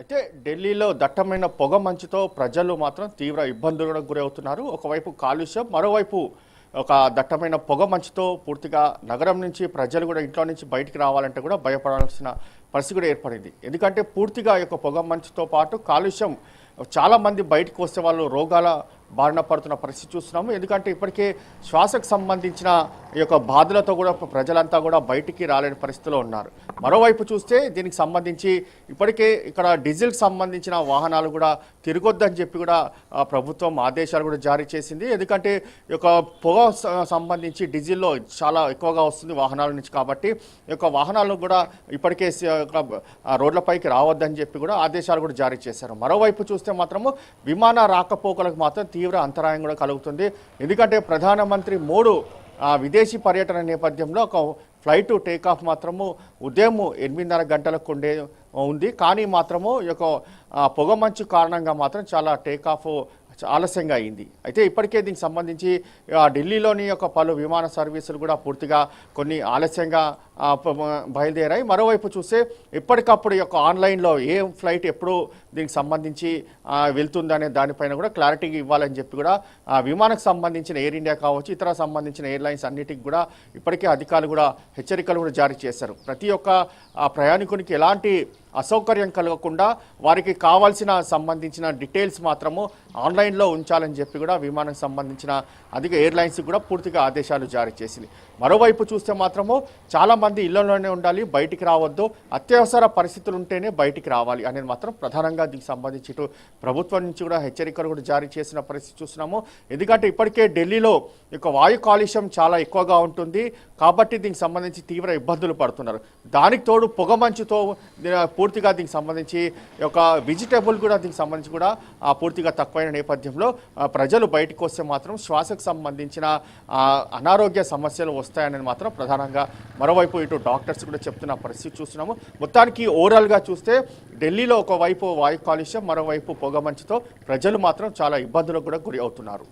అయితే ఢిల్లీలో దట్టమైన పొగ మంచుతో ప్రజలు మాత్రం తీవ్ర ఇబ్బందులకు గురవుతున్నారు. ఒకవైపు కాలుష్యం, మరోవైపు ఒక దట్టమైన పొగ మంచుతో పూర్తిగా నగరం నుంచి ప్రజలు కూడా ఇంట్లో నుంచి బయటికి రావాలంటే కూడా భయపడాల్సిన పరిస్థితి కూడా ఏర్పడింది. ఎందుకంటే పూర్తిగా ఈ యొక్క పొగ మంచుతో పాటు కాలుష్యం చాలామంది బయటకు వస్తే వాళ్ళు రోగాల బారిన పడుతున్న పరిస్థితి చూస్తున్నాము. ఎందుకంటే ఇప్పటికే శ్వాసకు సంబంధించిన ఈ యొక్క బాధలతో కూడా ప్రజలంతా కూడా బయటికి రాలేని పరిస్థితిలో ఉన్నారు. మరోవైపు చూస్తే దీనికి సంబంధించి ఇప్పటికే ఇక్కడ డీజిల్కి సంబంధించిన వాహనాలు కూడా తిరగొద్దని చెప్పి కూడా ప్రభుత్వం ఆదేశాలు కూడా జారీ చేసింది. ఎందుకంటే ఈ యొక్క పొగ సంబంధించి డీజిల్లో చాలా ఎక్కువగా వస్తుంది వాహనాల నుంచి, కాబట్టి ఈ యొక్క వాహనాలను కూడా ఇప్పటికే రోడ్లపైకి రావద్దని చెప్పి కూడా ఆదేశాలు కూడా జారీ చేశారు. మరోవైపు చూస్తే మాత్రము విమాన రాకపోకలకు మాత్రం తీవ్ర అంతరాయం కూడా కలుగుతుంది. ఎందుకంటే ప్రధానమంత్రి మోడీ విదేశీ పర్యటన నేపథ్యంలో ఒక ఫ్లైట్ టేకాఫ్ మాత్రము ఉదయం 8:30 గంటలకు ఉంది. కానీ మాత్రము ఈ యొక్క పొగమంచు కారణంగా మాత్రం చాలా టేకాఫ్ ఆలస్యంగా అయింది. అయితే ఇప్పటికే దీనికి సంబంధించి ఢిల్లీలోని యొక్క పలు విమాన సర్వీసులు కూడా పూర్తిగా కొన్ని ఆలస్యంగా బయలుదేరాయి. మరోవైపు చూస్తే ఎప్పటికప్పుడు యొక్క ఆన్లైన్లో ఏ ఫ్లైట్ ఎప్పుడు దీనికి సంబంధించి వెళ్తుందనే దానిపైన కూడా క్లారిటీ ఇవ్వాలని చెప్పి కూడా విమానకు సంబంధించిన ఎయిర్ ఇండియా కావచ్చు, ఇతర సంబంధించిన ఎయిర్లైన్స్ అన్నిటికి కూడా ఇప్పటికే అధికారులు కూడా హెచ్చరికలు కూడా జారీ చేశారు. ప్రతి ఒక్క ప్రయాణికునికి ఎలాంటి అసౌకర్యం కలగకుండా వారికి కావాల్సిన సంబంధించిన డీటెయిల్స్ మాత్రము ఆన్లైన్లో ఉంచాలని చెప్పి కూడా విమానానికి సంబంధించిన అధిక ఎయిర్లైన్స్ కూడా పూర్తిగా ఆదేశాలు జారీ చేసింది. మరోవైపు చూస్తే మాత్రము చాలామంది ఇళ్లలోనే ఉండాలి, బయటికి రావద్దు, అత్యవసర పరిస్థితులు ఉంటేనే బయటికి రావాలి అనేది మాత్రం ప్రధానంగా దీనికి సంబంధించి ఇటు ప్రభుత్వం నుంచి కూడా హెచ్చరికలు కూడా జారీ చేసిన పరిస్థితి చూస్తున్నాము. ఎందుకంటే ఇప్పటికే ఢిల్లీలో యొక్క వాయు కాలుష్యం చాలా ఎక్కువగా ఉంటుంది, కాబట్టి దీనికి సంబంధించి తీవ్ర ఇబ్బందులు పడుతున్నారు. దానికి తోడు పొగమంచుతో పూర్తిగా దీనికి సంబంధించి ఒక వెజిటేబుల్ కూడా దీనికి సంబంధించి కూడా పూర్తిగా తక్కువైన నేపథ్యంలో ప్రజలు బయటకు వస్తే మాత్రం శ్వాసకు సంబంధించిన అనారోగ్య సమస్యలు వస్తాయని మాత్రం ప్రధానంగా మరోవైపు ఇటు డాక్టర్స్ కూడా చెప్తున్న పరిస్థితి చూస్తున్నాము. మొత్తానికి ఓవరాల్గా చూస్తే ఢిల్లీలో ఒకవైపు వాయు కాలుష్యం, మరోవైపు పొగమంచుతో ప్రజలు మాత్రం చాలా ఇబ్బందులకు కూడా గురి అవుతున్నారు.